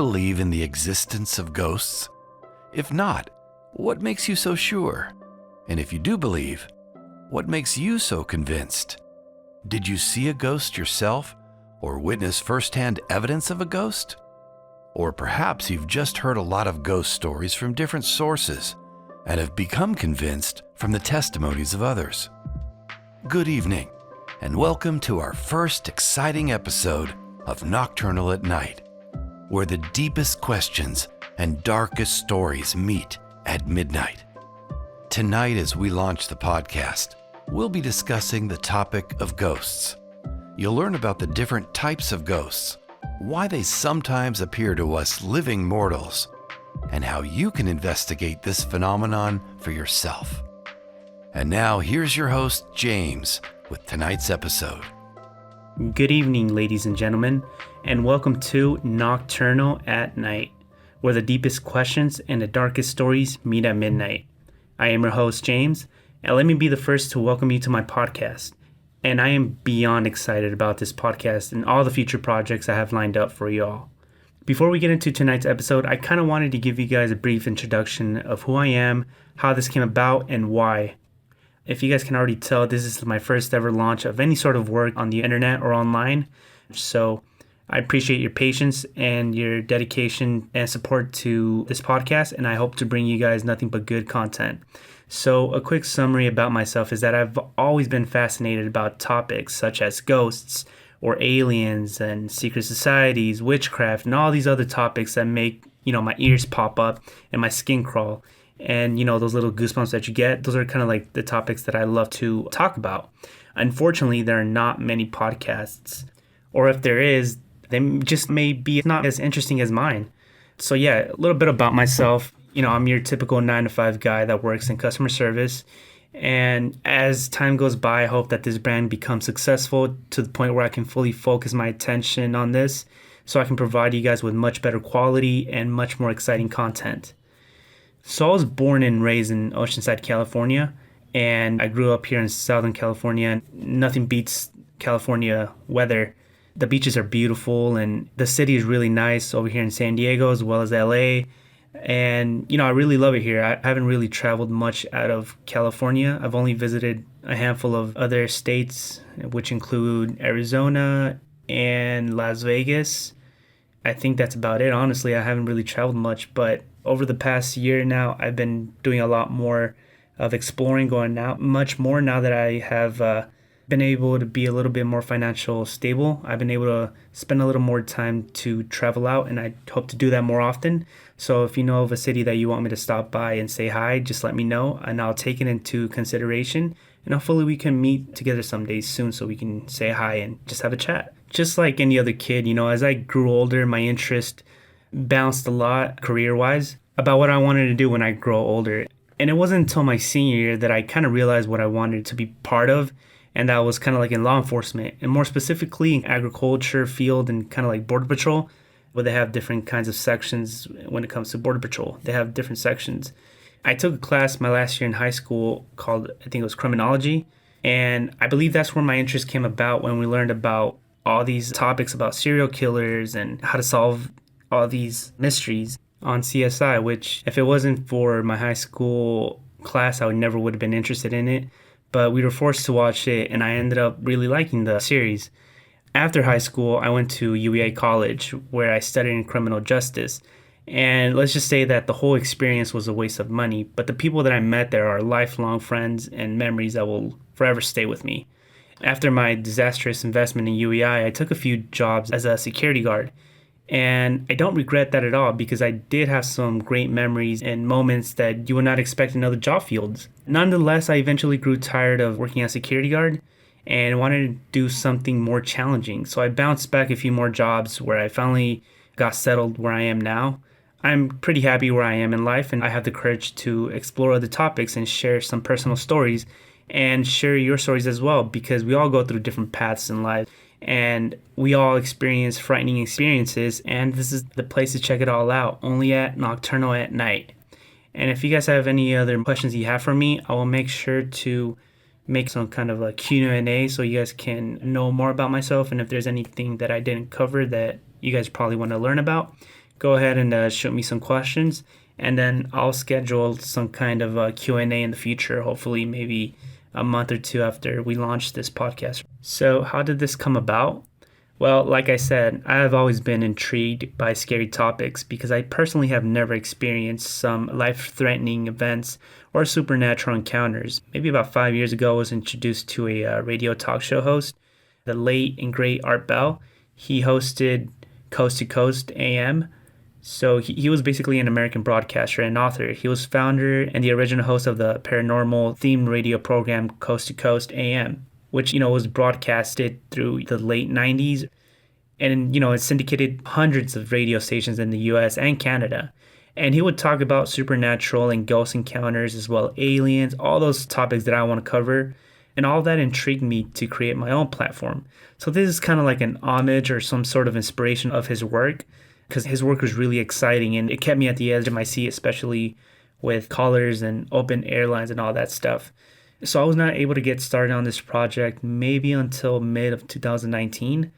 believe in the existence of ghosts? If not, what makes you so sure? And if you do believe, what makes you so convinced? Did you see a ghost yourself or witness firsthand evidence of a ghost? Or perhaps you've just heard a lot of ghost stories from different sources and have become convinced from the testimonies of others. Good evening, and welcome to our first exciting episode of Nocturnal at Night, where the deepest questions and darkest stories meet at midnight. Tonight, as we launch the podcast, we'll be discussing the topic of ghosts. You'll learn about the different types of ghosts, why they sometimes appear to us living mortals, and how you can investigate this phenomenon for yourself. And now, here's your host, James, with tonight's episode. Good evening, ladies and gentlemen, and welcome to Nocturnal at Night, where the deepest questions and the darkest stories meet at midnight. I am your host, James, and let me be the first to welcome you to my podcast. And I am beyond excited about this podcast and all the future projects I have lined up for you all. Before we get into tonight's episode, I kind of wanted to give you guys a brief introduction of who I am, how this came about, and why. If you guys can already tell, this is my first ever launch of any sort of work on the internet or online. So I appreciate your patience and your dedication and support to this podcast, and I hope to bring you guys nothing but good content. So a quick summary about myself is that I've always been fascinated about topics such as ghosts or aliens and secret societies, witchcraft, and all these other topics that make, my ears pop up and my skin crawl. And, those little goosebumps that you get, those are kind of like the topics that I love to talk about. Unfortunately, there are not many podcasts, or if there is, they just may be not as interesting as mine. So yeah, a little bit about myself. I'm your typical 9-to-5 guy that works in customer service. And as time goes by, I hope that this brand becomes successful to the point where I can fully focus my attention on this so I can provide you guys with much better quality and much more exciting content. So I was born and raised in Oceanside, California, and I grew up here in Southern California. Nothing beats California weather. The beaches are beautiful, and the city is really nice over here in San Diego as well as LA. And, I really love it here. I haven't really traveled much out of California. I've only visited a handful of other states, which include Arizona and Las Vegas. I think that's about it. Honestly, I haven't really traveled much, but over the past year now, I've been doing a lot more of exploring, going out much more now that I have been able to be a little bit more financial stable. I've been able to spend a little more time to travel out, and I hope to do that more often. So if you know of a city that you want me to stop by and say hi, just let me know, and I'll take it into consideration. And hopefully we can meet together someday soon so we can say hi and just have a chat. Just like any other kid, as I grew older, my interest bounced a lot career-wise about what I wanted to do when I grow older. And it wasn't until my senior year that I kind of realized what I wanted to be part of, and that was kind of like in law enforcement, and more specifically in agriculture field and kind of like Border Patrol, where they have different kinds of sections when it comes to Border Patrol. They have different sections. I took a class my last year in high school called, I think it was criminology, and I believe that's where my interest came about when we learned about all these topics about serial killers and how to solve all these mysteries on CSI, which if it wasn't for my high school class, I never would have been interested in it. But we were forced to watch it, and I ended up really liking the series. After high school, I went to UEA College, where I studied in criminal justice. And let's just say that the whole experience was a waste of money, but the people that I met there are lifelong friends and memories that will forever stay with me. After my disastrous investment in UEI, I took a few jobs as a security guard. And I don't regret that at all, because I did have some great memories and moments that you would not expect in other job fields. Nonetheless, I eventually grew tired of working as a security guard and wanted to do something more challenging. So I bounced back a few more jobs where I finally got settled where I am now. I'm pretty happy where I am in life, and I have the courage to explore other topics and share some personal stories and share your stories as well, because we all go through different paths in life. And we all experience frightening experiences, and this is the place to check it all out, only at Nocturnal at Night. And if you guys have any other questions you have for me, I will make sure to make some kind of a Q&A so you guys can know more about myself. And if there's anything that I didn't cover that you guys probably want to learn about, go ahead and shoot me some questions, and then I'll schedule some kind of Q&A in the future, hopefully maybe a month or two after we launch this podcast. So how did this come about? Well, like I said, I have always been intrigued by scary topics because I personally have never experienced some life-threatening events or supernatural encounters. Maybe about 5 years ago, I was introduced to a radio talk show host, the late and great Art Bell. He hosted Coast to Coast AM. So he was basically an American broadcaster and author. He was founder and the original host of the paranormal themed radio program Coast to Coast AM, which, was broadcasted through the late 90s. And, it syndicated hundreds of radio stations in the US and Canada. And he would talk about supernatural and ghost encounters as well, aliens, all those topics that I want to cover. And all that intrigued me to create my own platform. So this is kind of like an homage or some sort of inspiration of his work, because his work was really exciting and it kept me at the edge of my seat, especially with callers and open airlines and all that stuff. So I was not able to get started on this project maybe until mid of 2019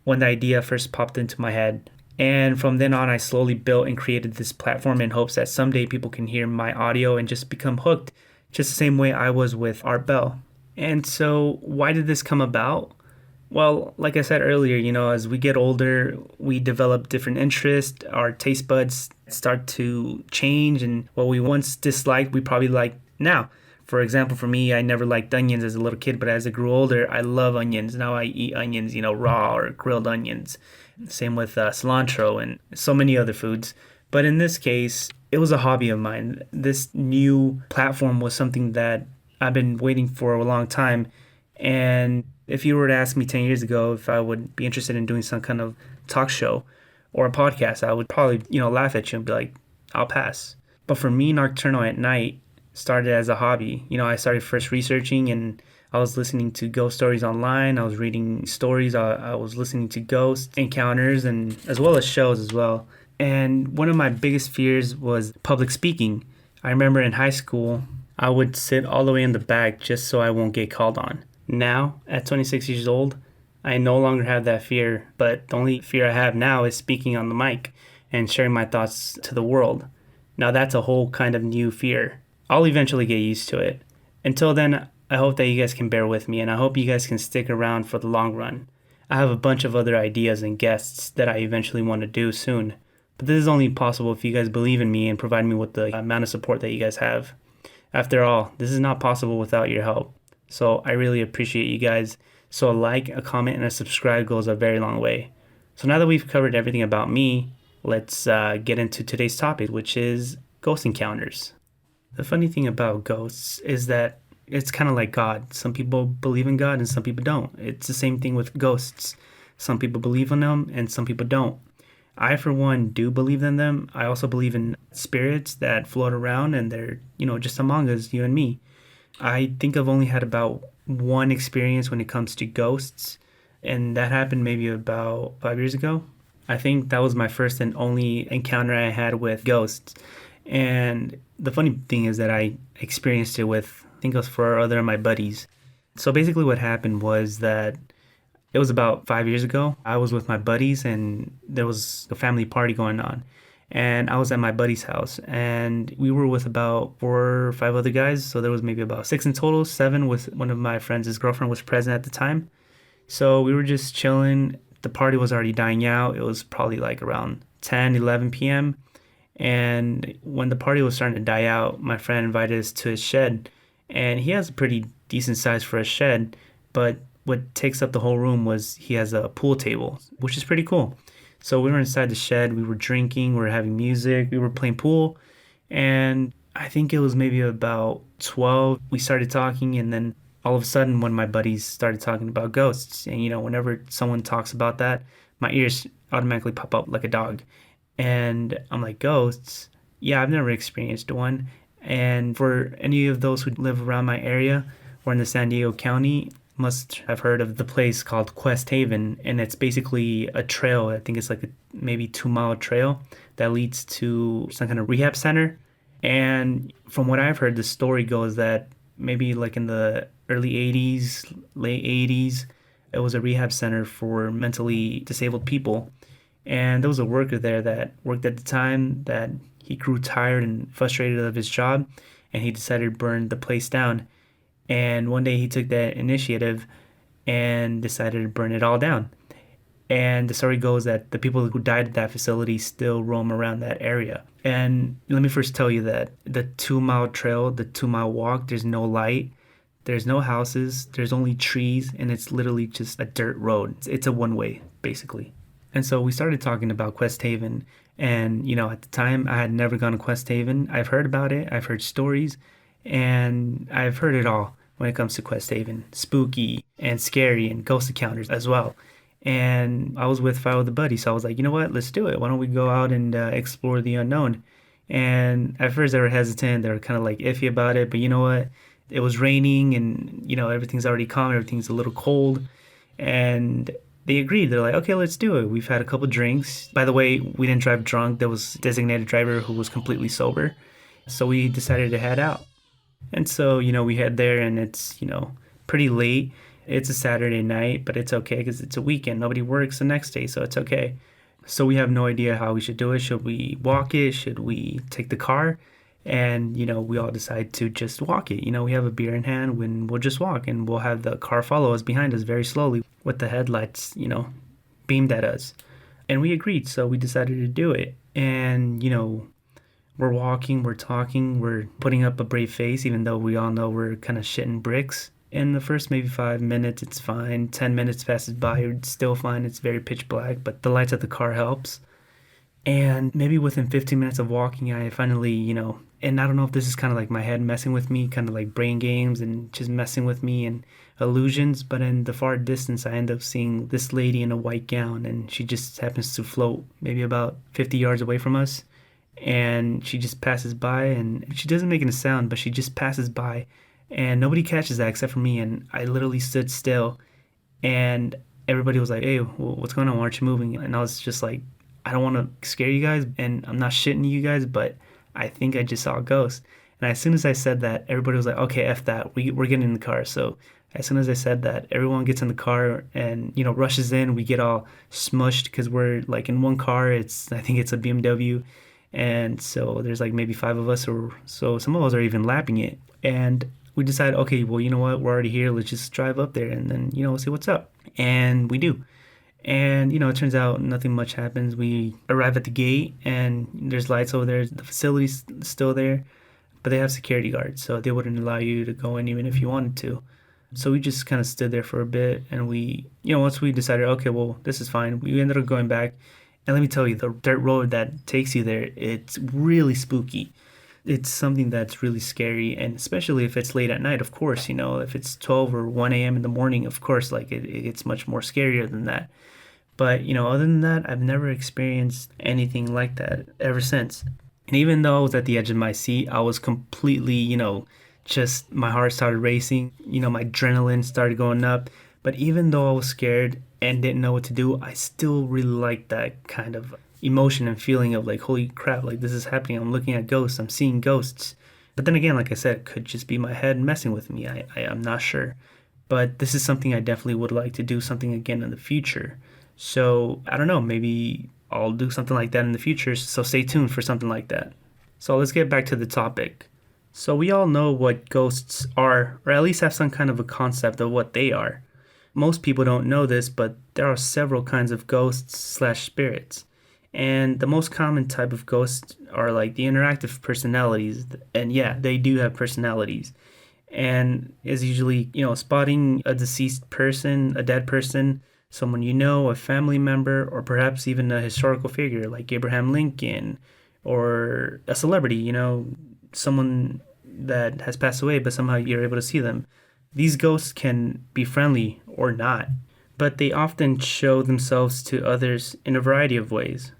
when the idea first popped into my head. And from then on, I slowly built and created this platform in hopes that someday people can hear my audio and just become hooked, just the same way I was with Art Bell. And so why did this come about? Well, like I said earlier, as we get older, we develop different interests. Our taste buds start to change, and what we once disliked, we probably like now. For example, for me, I never liked onions as a little kid, but as I grew older, I love onions. Now I eat onions, raw or grilled onions. Same with cilantro and so many other foods. But in this case, it was a hobby of mine. This new platform was something that I've been waiting for a long time. And if you were to ask me 10 years ago if I would be interested in doing some kind of talk show or a podcast, I would probably, laugh at you and be like, I'll pass. But for me, Nocturnal at Night started as a hobby. I started first researching and I was listening to ghost stories online. I was reading stories. I was listening to ghost encounters and as well as shows as well. And one of my biggest fears was public speaking. I remember in high school, I would sit all the way in the back just so I won't get called on. Now, at 26 years old, I no longer have that fear, but the only fear I have now is speaking on the mic and sharing my thoughts to the world. Now that's a whole kind of new fear. I'll eventually get used to it. Until then, I hope that you guys can bear with me, and I hope you guys can stick around for the long run. I have a bunch of other ideas and guests that I eventually want to do soon, but this is only possible if you guys believe in me and provide me with the amount of support that you guys have. After all, this is not possible without your help. So I really appreciate you guys. So a like, a comment, and a subscribe goes a very long way. So now that we've covered everything about me, let's get into today's topic, which is ghost encounters. The funny thing about ghosts is that it's kind of like God. Some people believe in God and some people don't. It's the same thing with ghosts. Some people believe in them and some people don't. I, for one, do believe in them. I also believe in spirits that float around and they're, just among us, you and me. I think I've only had about one experience when it comes to ghosts, and that happened maybe about 5 years ago. I think that was my first and only encounter I had with ghosts. And the funny thing is that I experienced it with, I think it was 4 other of my buddies. So basically what happened was that it was about 5 years ago. I was with my buddies and there was a family party going on. And I was at my buddy's house and we were with about 4 or 5 other guys. So there was maybe about 6 in total, 7 with one of my friends. His girlfriend was present at the time. So we were just chilling. The party was already dying out. It was probably like around 10, 11 p.m. And when the party was starting to die out, my friend invited us to his shed. And he has a pretty decent size for a shed. But what takes up the whole room was he has a pool table, which is pretty cool. So we were inside the shed, we were drinking, we were having music, we were playing pool, and I think it was maybe about 12, we started talking, and then all of a sudden one of my buddies started talking about ghosts, and whenever someone talks about that, my ears automatically pop up like a dog, and I'm like, ghosts? Yeah, I've never experienced one, and for any of those who live around my area, or in the San Diego County, must have heard of the place called Quest Haven, and it's basically a trail. I think it's like a maybe 2-mile trail that leads to some kind of rehab center. And from what I've heard, the story goes that maybe like in the early 80s, late 80s, it was a rehab center for mentally disabled people. And there was a worker there that worked at the time that he grew tired and frustrated of his job, and he decided to burn the place down. And one day he took that initiative and decided to burn it all down. And the story goes that the people who died at that facility still roam around that area. And let me first tell you that the 2 mile trail, the 2 mile walk, there's no light, there's no houses, there's only trees, and it's literally just a dirt road. It's a one way, basically. And so we started talking about Quest Haven. And, at the time, I had never gone to Quest Haven. I've heard about it, I've heard stories, and I've heard it all when it comes to Quest Haven. Spooky and scary and ghost encounters as well. And I was with 5 other buddies, so I was like, you know what, let's do it. Why don't we go out and explore the unknown? And at first they were hesitant, they were kind of like iffy about it, but you know what? It was raining and, everything's already calm, everything's a little cold. And they agreed. They're like, okay, let's do it. We've had a couple drinks. By the way, we didn't drive drunk. There was a designated driver who was completely sober. So we decided to head out. And so, we head there and it's, pretty late. It's a Saturday night, but it's okay because it's a weekend. Nobody works the next day, so it's okay. So we have no idea how we should do it. Should we walk it? Should we take the car? And, we all decide to just walk it. We have a beer in hand when we'll just walk and we'll have the car follow us behind us very slowly with the headlights, beamed at us. And we agreed, so we decided to do it. And, we're walking, we're talking, we're putting up a brave face, even though we all know we're kind of shitting bricks. In the first maybe 5 minutes, it's fine. 10 minutes passes by, it's still fine. It's very pitch black, but the lights of the car helps. And maybe within 15 minutes of walking, I finally, and I don't know if this is kind of like my head messing with me, kind of like brain games and just messing with me and illusions. But in the far distance, I end up seeing this lady in a white gown, and she just happens to float maybe about 50 yards away from us. And she just passes by, and she doesn't make any sound, but she just passes by. And nobody catches that except for me. And I literally stood still. And everybody was like, hey, what's going on? Why aren't you moving? And I was just like, I don't want to scare you guys. And I'm not shitting you guys, but I think I just saw a ghost. And as soon as I said that, everybody was like, okay, F that. We're getting in the car. So as soon as I said that, everyone gets in the car and, rushes in. We get all smushed because we're like in one car. I think it's a BMW. And so there's like maybe 5 of us, or so some of us are even lapping it. And we decided, okay, well, you know what? We're already here. Let's just drive up there and then, see what's up. And we do. And, it turns out nothing much happens. We arrive at the gate and there's lights over there. The facility's still there, but they have security guards. So they wouldn't allow you to go in even if you wanted to. So we just kind of stood there for a bit. And we, once we decided, okay, well, this is fine. We ended up going back. And let me tell you, the dirt road that takes you there, it's really spooky. It's something that's really scary, and especially if it's late at night, of course, if it's 12 or 1 a.m. in the morning, of course, like it gets much more scarier than that. But, other than that, I've never experienced anything like that ever since. And even though I was at the edge of my seat, I was completely, just my heart started racing, my adrenaline started going up. But even though I was scared and didn't know what to do, I still really liked that kind of emotion and feeling of like, holy crap, like this is happening. I'm looking at ghosts. I'm seeing ghosts. But then again, like I said, it could just be my head messing with me. I'm not sure. But this is something I definitely would like to do something again in the future. So I don't know, maybe I'll do something like that in the future. So stay tuned for something like that. So let's get back to the topic. So we all know what ghosts are, or at least have some kind of a concept of what they are. Most people don't know this, but there are several kinds of ghosts/spirits. And the most common type of ghosts are like the interactive personalities. And yeah, they do have personalities. And is usually, spotting a deceased person, a dead person, someone a family member, or perhaps even a historical figure like Abraham Lincoln, or a celebrity, someone that has passed away, but somehow you're able to see them. These ghosts can be friendly or not, but they often show themselves to others in a variety of ways.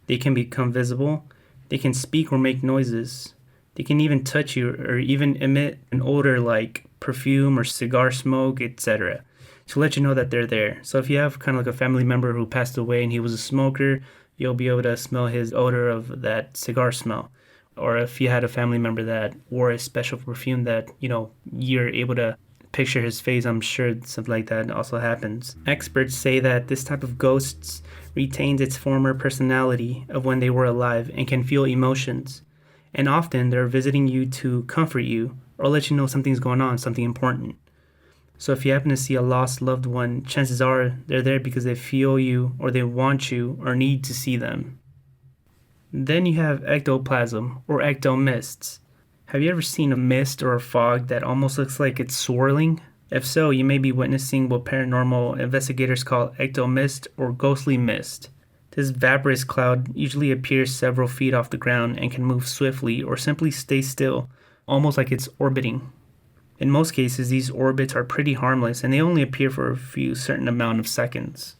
They can become visible, they can speak or make noises, they can even touch you or even emit an odor like perfume or cigar smoke, etc., to let you know that they're there. So if you have kind of like a family member who passed away and he was a smoker, you'll be able to smell his odor of that cigar smell. Or if you had a family member that wore a special perfume that, you're able to picture his face, I'm sure something like that also happens. Experts say that this type of ghosts retains its former personality of when they were alive and can feel emotions. And often they're visiting you to comfort you or let you know something's going on, something important. So if you happen to see a lost loved one, chances are they're there because they feel you or they want you or need to see them. Then you have ectoplasm or ectomists. Have you ever seen a mist or a fog that almost looks like it's swirling? If so, you may be witnessing what paranormal investigators call ectomist or ghostly mist. This vaporous cloud usually appears several feet off the ground and can move swiftly or simply stay still, almost like it's orbiting. In most cases, these orbits are pretty harmless and they only appear for a few certain amount of seconds.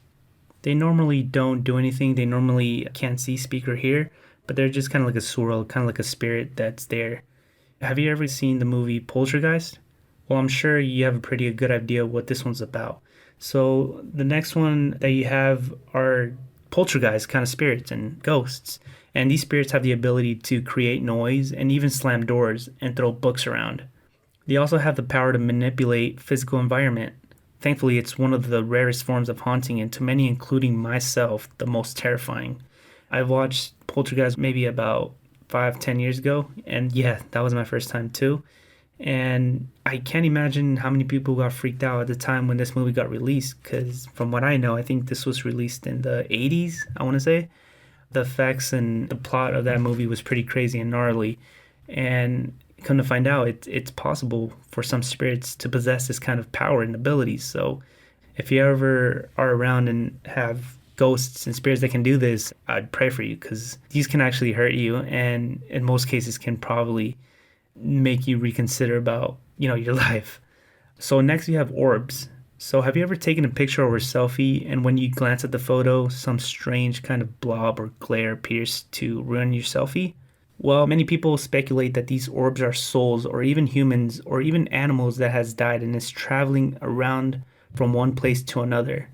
They normally don't do anything, they normally can't see, speak, or hear, but they're just kind of like a swirl, kind of like a spirit that's there. Have you ever seen the movie Poltergeist? Well, I'm sure you have a pretty good idea what this one's about. So the next one that you have are poltergeist kind of spirits and ghosts. And these spirits have the ability to create noise and even slam doors and throw books around. They also have the power to manipulate physical environment. Thankfully, it's one of the rarest forms of haunting, and to many, including myself, the most terrifying. I've watched Poltergeist maybe about 5-10 years ago, and yeah, that was my first time too. And I can't imagine how many people got freaked out at the time when this movie got released, because from what I know, I think this was released in the 80s, I want to say. The effects and the plot of that movie was pretty crazy and gnarly. And come to find out, it's possible for some spirits to possess this kind of power and abilities. So if you ever are around and have ghosts and spirits that can do this, I'd pray for you, because these can actually hurt you, and in most cases can probably make you reconsider about, your life. So next you have orbs. So have you ever taken a picture or a selfie, and when you glance at the photo, some strange kind of blob or glare appears to ruin your selfie? Well, many people speculate that these orbs are souls or even humans or even animals that has died and is traveling around from one place to another.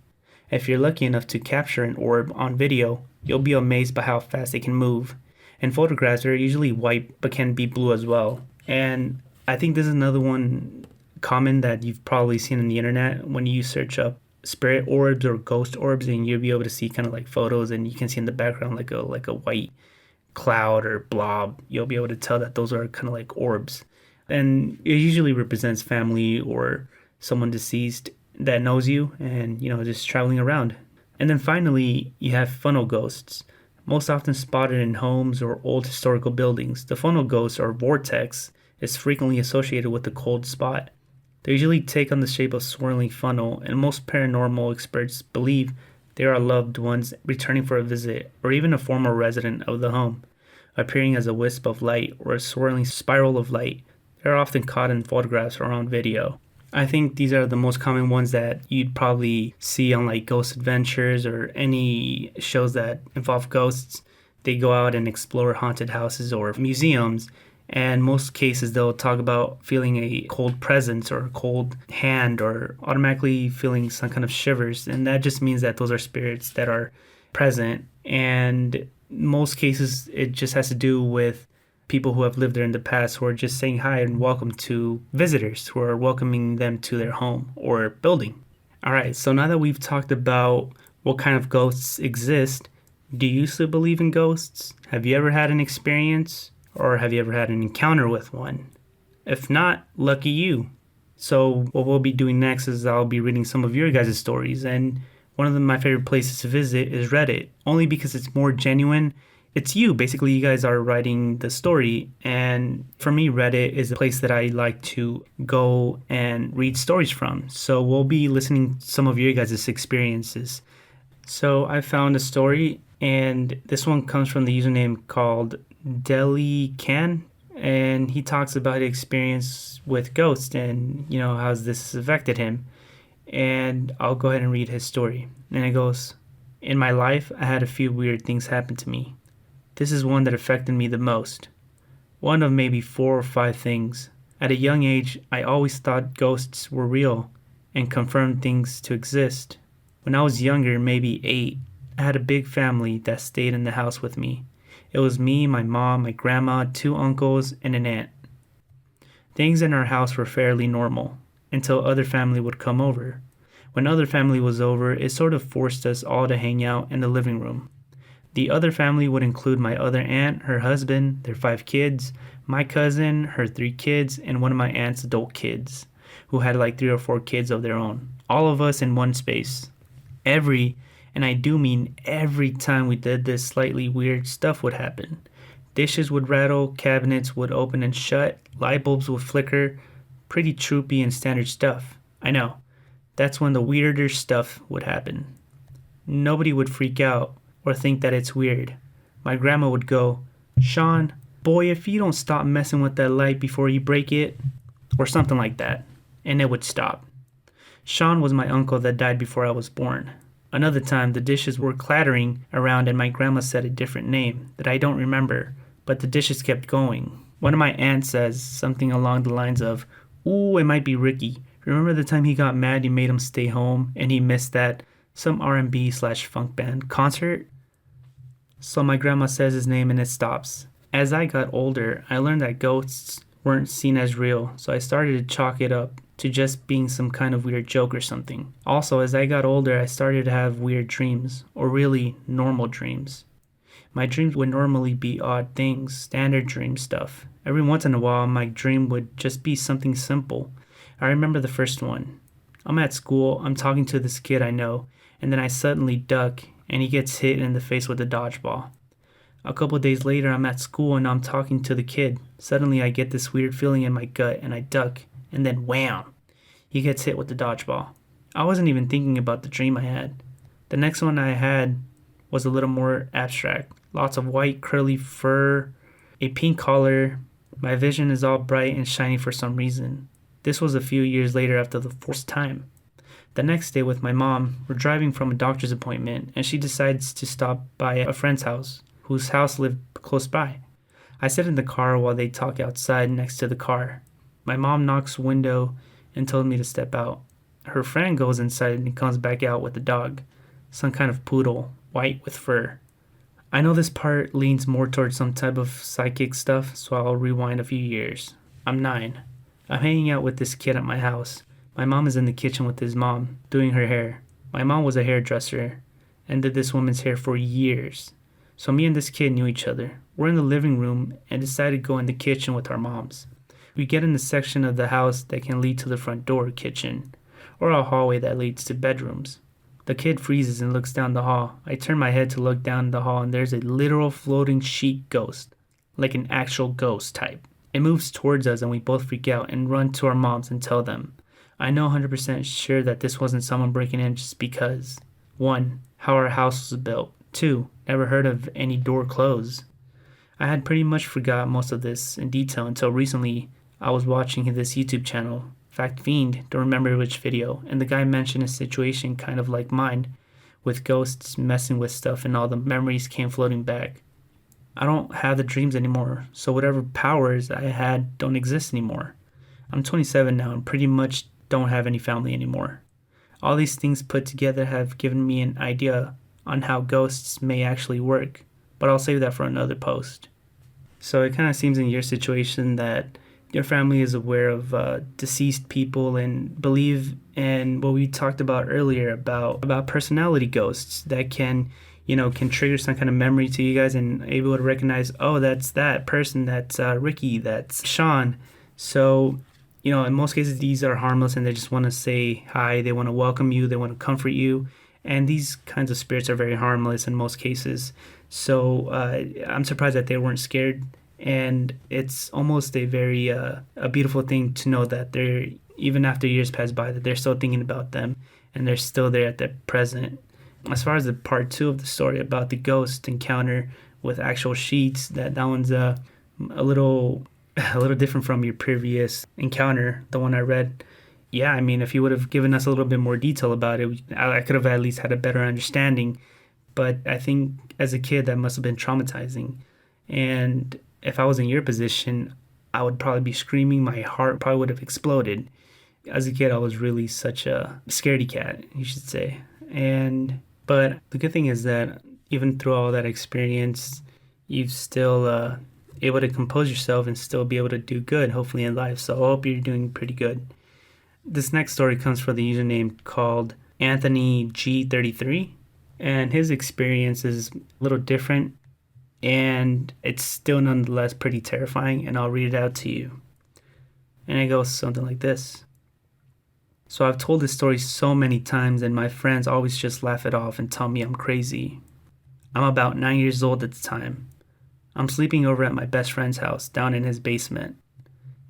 If you're lucky enough to capture an orb on video, you'll be amazed by how fast they can move. And photographs are usually white but can be blue as well. And I think this is another one common that you've probably seen on the internet when you search up spirit orbs or ghost orbs, and you'll be able to see kind of like photos, and you can see in the background like a white cloud or blob. You'll be able to tell that those are kind of like orbs. And it usually represents family or someone deceased that knows you and, just traveling around. And then finally, you have funnel ghosts, most often spotted in homes or old historical buildings. The funnel ghost or vortex is frequently associated with a cold spot. They usually take on the shape of swirling funnel, and most paranormal experts believe they are loved ones returning for a visit, or even a former resident of the home, appearing as a wisp of light or a swirling spiral of light. They are often caught in photographs or on video. I think these are the most common ones that you'd probably see on like Ghost Adventures or any shows that involve ghosts. They go out and explore haunted houses or museums, and most cases they'll talk about feeling a cold presence or a cold hand or automatically feeling some kind of shivers, and that just means that those are spirits that are present. And most cases it just has to do with people who have lived there in the past who are just saying hi and welcome to visitors who are welcoming them to their home or building. All right, so now that we've talked about what kind of ghosts exist, do you still believe in ghosts? Have you ever had an experience? Or have you ever had an encounter with one? If not, lucky you. So what we'll be doing next is I'll be reading some of your guys' stories, and one of my favorite places to visit is Reddit, only because it's more genuine. It's you. Basically, you guys are writing the story, and for me, Reddit is a place that I like to go and read stories from. So we'll be listening to some of your guys' experiences. So I found a story, and this one comes from the username called Deli Can, and he talks about his experience with ghosts and how this has affected him. And I'll go ahead and read his story. And it goes, in my life I had a few weird things happen to me. This is one that affected me the most. One of maybe 4 or 5 things. At a young age I always thought ghosts were real and confirmed things to exist. When I was younger, maybe 8, I had a big family that stayed in the house with me. It was me, my mom, my grandma, 2 uncles, and an aunt. Things in our house were fairly normal until other family would come over. When other family was over, it sort of forced us all to hang out in the living room. The other family would include my other aunt, her husband, their 5 kids, my cousin, her 3 kids, and one of my aunt's adult kids, who had like 3 or 4 kids of their own. All of us in one space. And I do mean every time we did this, slightly weird stuff would happen. Dishes would rattle, cabinets would open and shut, light bulbs would flicker. Pretty troopy and standard stuff. I know. That's when the weirder stuff would happen. Nobody would freak out or think that it's weird. My grandma would go, "Sean, boy, if you don't stop messing with that light before you break it," or something like that, and it would stop. Sean was my uncle that died before I was born. Another time, the dishes were clattering around and my grandma said a different name that I don't remember, but the dishes kept going. One of my aunts says something along the lines of, "Ooh, it might be Ricky. Remember the time he got mad you made him stay home and he missed that some R&B/funk band concert?" So my grandma says his name and it stops. As I got older, I learned that ghosts weren't seen as real, so I started to chalk it up to just being some kind of weird joke or something. Also, as I got older, I started to have weird dreams, or really normal dreams. My dreams would normally be odd things, standard dream stuff. Every once in a while, my dream would just be something simple. I remember the first one. I'm at school, I'm talking to this kid I know, and then I suddenly duck, and he gets hit in the face with a dodgeball. A couple days later, I'm at school and I'm talking to the kid. Suddenly, I get this weird feeling in my gut, and I duck, and then wham! He gets hit with the dodgeball. I wasn't even thinking about the dream I had. The next one I had was a little more abstract. Lots of white curly fur, a pink collar. My vision is all bright and shiny for some reason. This was a few years later after the first time. The next day with my mom, we're driving from a doctor's appointment and she decides to stop by a friend's house, whose house lived close by. I sit in the car while they talk outside next to the car. My mom knocks window and told me to step out. Her friend goes inside and comes back out with the dog, some kind of poodle, white with fur. I know this part leans more towards some type of psychic stuff, so I'll rewind a few years. I'm 9. I'm hanging out with this kid at my house. My mom is in the kitchen with his mom, doing her hair. My mom was a hairdresser and did this woman's hair for years. So me and this kid knew each other. We're in the living room and decided to go in the kitchen with our moms. We get in the section of the house that can lead to the front door kitchen, or a hallway that leads to bedrooms. The kid freezes and looks down the hall. I turn my head to look down the hall and there's a literal floating sheet ghost, like an actual ghost type. It moves towards us and we both freak out and run to our moms and tell them. I know 100% sure that this wasn't someone breaking in just because. 1. How our house was built. 2. Never heard of any door closed. I had pretty much forgot most of this in detail until recently I was watching this YouTube channel, Fact Fiend, don't remember which video, and the guy mentioned a situation kind of like mine, with ghosts messing with stuff and all the memories came floating back. I don't have the dreams anymore, so whatever powers I had don't exist anymore. I'm 27 now and pretty much don't have any family anymore. All these things put together have given me an idea on how ghosts may actually work, but I'll save that for another post. So it kind of seems in your situation that your family is aware of deceased people and believe in what we talked about earlier about personality ghosts that can trigger some kind of memory to you guys and able to recognize, oh, that's that person, that's Ricky, that's Sean. So, in most cases, these are harmless and they just want to say hi, they want to welcome you, they want to comfort you. And these kinds of spirits are very harmless in most cases. So I'm surprised that they weren't scared. And it's almost a very a beautiful thing to know that they're, even after years pass by, that they're still thinking about them and they're still there at the present. As far as the part 2 of the story about the ghost encounter with actual sheets, that one's a little different from your previous encounter, the one I read. Yeah, I mean, if you would have given us a little bit more detail about it, I could have at least had a better understanding. But I think as a kid, that must have been traumatizing. And if I was in your position, I would probably be screaming. My heart probably would have exploded. As a kid, I was really such a scaredy cat, you should say. But the good thing is that even through all that experience, you've still able to compose yourself and still be able to do good, hopefully, in life. So I hope you're doing pretty good. This next story comes from the username called Anthony G33, and his experience is a little different, and it's still nonetheless pretty terrifying, and I'll read it out to you. And it goes something like this. So I've told this story so many times, and my friends always just laugh it off and tell me I'm crazy. I'm about 9 years old at the time. I'm sleeping over at my best friend's house down in his basement.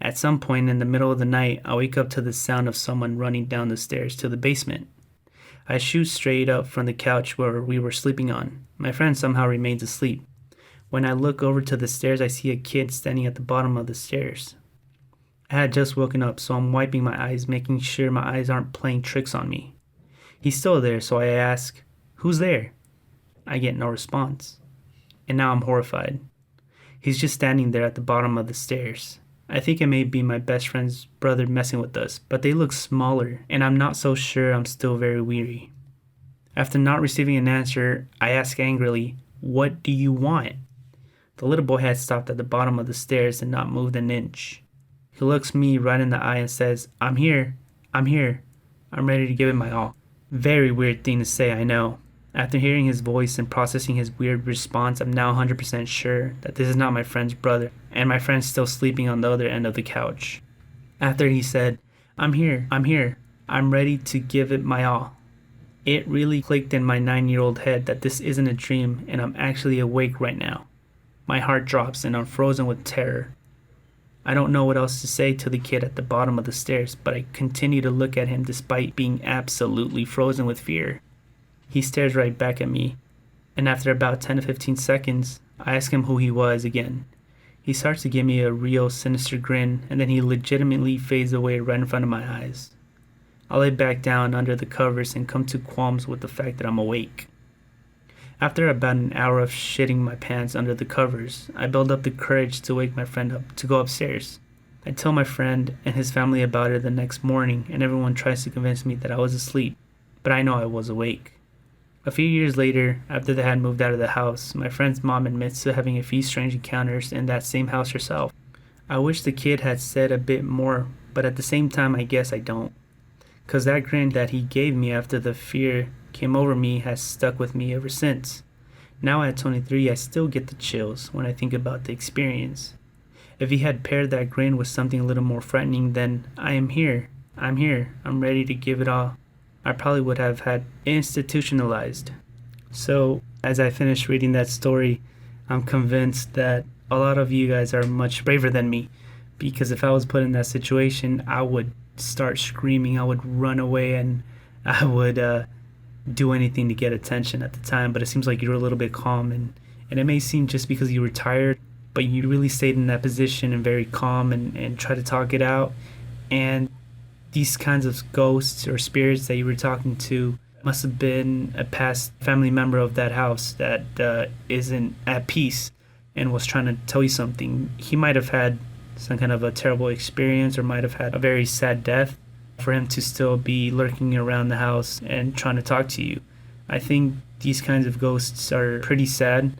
At some point in the middle of the night, I wake up to the sound of someone running down the stairs to the basement. I shoot straight up from the couch where we were sleeping on. My friend somehow remains asleep. When I look over to the stairs, I see a kid standing at the bottom of the stairs. I had just woken up, so I'm wiping my eyes, making sure my eyes aren't playing tricks on me. He's still there, so I ask, "Who's there?" I get no response. And now I'm horrified. He's just standing there at the bottom of the stairs. I think it may be my best friend's brother messing with us, but they look smaller, and I'm not so sure. I'm still very weary. After not receiving an answer, I ask angrily, "What do you want?" The little boy had stopped at the bottom of the stairs and not moved an inch. He looks me right in the eye and says, I'm here. I'm ready to give it my all." Very weird thing to say, I know. After hearing his voice and processing his weird response, I'm now 100% sure that this is not my friend's brother, and my friend's still sleeping on the other end of the couch. After he said, I'm here, I'm ready to give it my all," it really clicked in my 9-year-old head that this isn't a dream and I'm actually awake right now. My heart drops and I'm frozen with terror. I don't know what else to say to the kid at the bottom of the stairs, but I continue to look at him despite being absolutely frozen with fear. He stares right back at me, and after about 10 to 15 seconds, I ask him who he was again. He starts to give me a real sinister grin, and then he legitimately fades away right in front of my eyes. I lay back down under the covers and come to qualms with the fact that I'm awake. After about an hour of shitting my pants under the covers, I build up the courage to wake my friend up to go upstairs. I tell my friend and his family about it the next morning, and everyone tries to convince me that I was asleep, but I know I was awake. A few years later, after they had moved out of the house, my friend's mom admits to having a few strange encounters in that same house herself. I wish the kid had said a bit more, but at the same time I guess I don't. 'Cause that grin that he gave me after the fear came over me has stuck with me ever since. Now at 23, I still get the chills when I think about the experience. If he had paired that grin with something a little more threatening than I'm here, I'm ready to give it all, I probably would have had institutionalized. So, as I finish reading that story, I'm convinced that a lot of you guys are much braver than me, because if I was put in that situation, I would start screaming, I would run away, and I would do anything to get attention at the time. But it seems like you're a little bit calm, and it may seem just because you were tired, but you really stayed in that position and very calm and try to talk it out. And these kinds of ghosts or spirits that you were talking to must have been a past family member of that house that isn't at peace and was trying to tell you something. He might have had some kind of a terrible experience or might have had a very sad death for him to still be lurking around the house and trying to talk to you. I think these kinds of ghosts are pretty sad,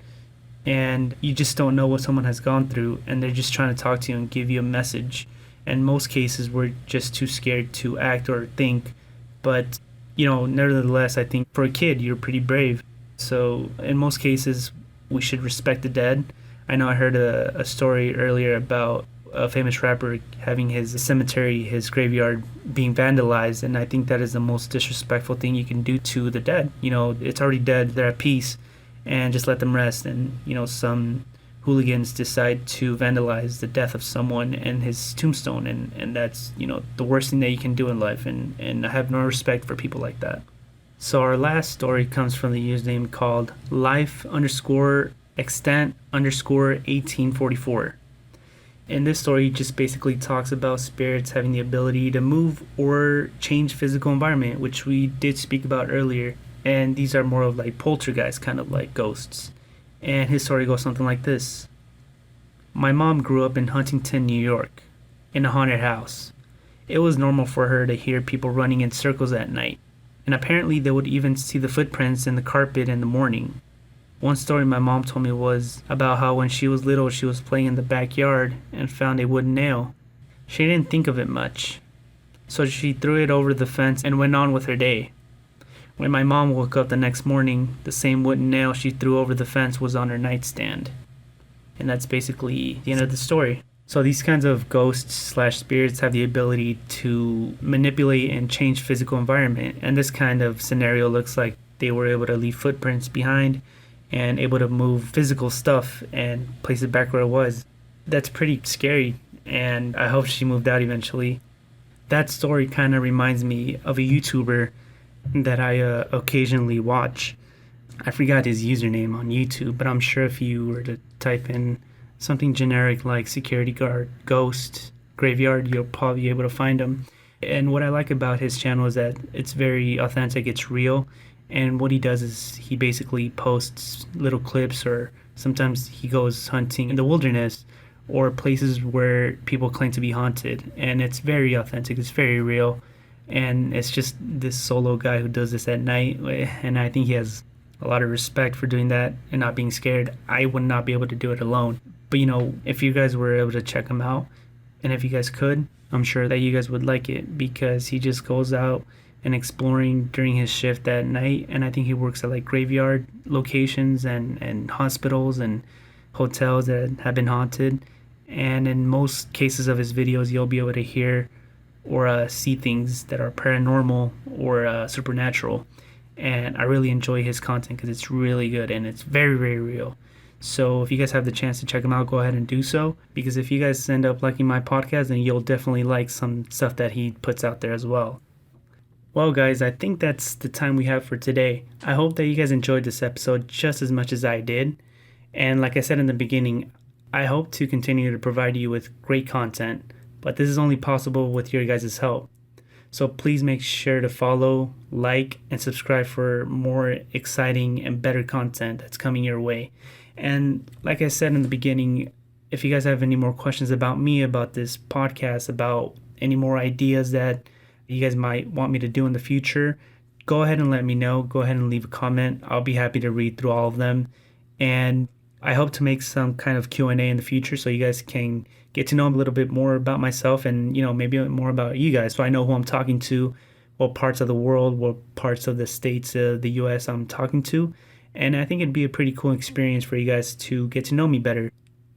and you just don't know what someone has gone through, and they're just trying to talk to you and give you a message. In most cases, we're just too scared to act or think. But, nevertheless, I think for a kid, you're pretty brave. So in most cases, we should respect the dead. I know I heard a story earlier about a famous rapper having his cemetery, his graveyard being vandalized. And I think that is the most disrespectful thing you can do to the dead. It's already dead. They're at peace. And just let them rest. And, some hooligans decide to vandalize the death of someone and his tombstone, and that's the worst thing that you can do in life, and I have no respect for people like that. So our last story comes from the username called life_extent_1844. In this story, he just basically talks about spirits having the ability to move or change physical environment, which we did speak about earlier, and these are more of like poltergeists, kind of like ghosts. And his story goes something like this. My mom grew up in Huntington, New York, in a haunted house. It was normal for her to hear people running in circles at night, and apparently they would even see the footprints in the carpet in the morning. One story my mom told me was about how when she was little she was playing in the backyard and found a wooden nail. She didn't think of it much, so she threw it over the fence and went on with her day. When my mom woke up the next morning, the same wooden nail she threw over the fence was on her nightstand. And that's basically the end of the story. So these kinds of ghosts/spirits have the ability to manipulate and change physical environment. And this kind of scenario looks like they were able to leave footprints behind and able to move physical stuff and place it back where it was. That's pretty scary, and I hope she moved out eventually. That story kind of reminds me of a YouTuber that I occasionally watch. I forgot his username on YouTube, but I'm sure if you were to type in something generic like security guard, ghost, graveyard, you'll probably be able to find him. And what I like about his channel is that it's very authentic, it's real. And what he does is he basically posts little clips, or sometimes he goes hunting in the wilderness or places where people claim to be haunted. And it's very authentic, it's very real. And it's just this solo guy who does this at night. And I think he has a lot of respect for doing that and not being scared. I would not be able to do it alone. But if you guys were able to check him out, and if you guys could, I'm sure that you guys would like it, because he just goes out and exploring during his shift at night. And I think he works at like graveyard locations and hospitals and hotels that have been haunted. And in most cases of his videos, you'll be able to hear or see things that are paranormal or supernatural. And I really enjoy his content because it's really good and it's very, very real. So if you guys have the chance to check him out, go ahead and do so, because if you guys end up liking my podcast, then you'll definitely like some stuff that he puts out there as well. Well, guys, I think that's the time we have for today. I hope that you guys enjoyed this episode just as much as I did. And like I said in the beginning, I hope to continue to provide you with great content, but this is only possible with your guys' help. So please make sure to follow, like, and subscribe for more exciting and better content that's coming your way. And like I said in the beginning, if you guys have any more questions about me, about this podcast, about any more ideas that you guys might want me to do in the future, go ahead and let me know. Go ahead and leave a comment. I'll be happy to read through all of them. And I hope to make some kind of Q&A in the future so you guys can get to know a little bit more about myself and, maybe more about you guys, so I know who I'm talking to, what parts of the world, what parts of the states, the U.S. I'm talking to. And I think it'd be a pretty cool experience for you guys to get to know me better,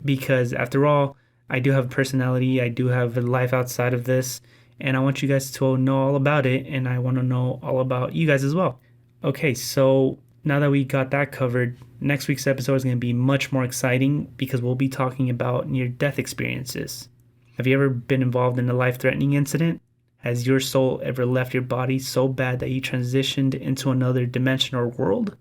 because after all, I do have a personality, I do have a life outside of this, and I want you guys to know all about it, and I want to know all about you guys as well. Okay, so now that we got that covered, next week's episode is going to be much more exciting because we'll be talking about near-death experiences. Have you ever been involved in a life-threatening incident? Has your soul ever left your body so bad that you transitioned into another dimension or world?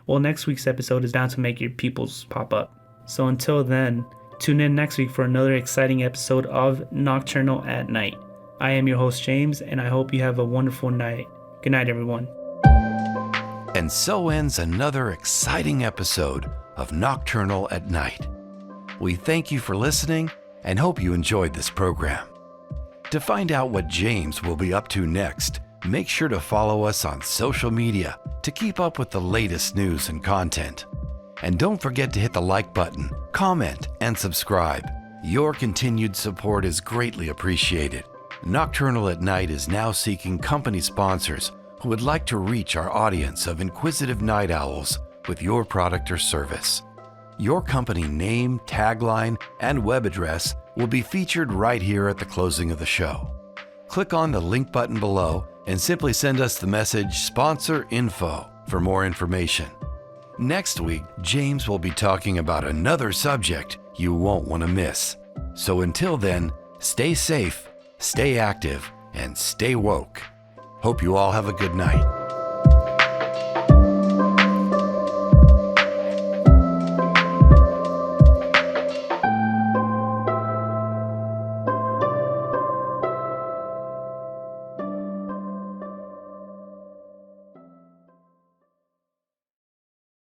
Well, next week's episode is bound to make your pupils pop up. So until then, tune in next week for another exciting episode of Nocturnal at Night. I am your host, James, and I hope you have a wonderful night. Good night, everyone. And so ends another exciting episode of Nocturnal at Night. We thank you for listening and hope you enjoyed this program. To find out what James will be up to next, make sure to follow us on social media to keep up with the latest news and content. And don't forget to hit the like button, comment, and subscribe. Your continued support is greatly appreciated. Nocturnal at Night is now seeking company sponsors who would like to reach our audience of inquisitive night owls with your product or service. Your company name, tagline, and web address will be featured right here at the closing of the show. Click on the link button below and simply send us the message Sponsor Info for more information. Next week, James will be talking about another subject you won't want to miss. So until then, stay safe, stay active, and stay woke. Hope you all have a good night.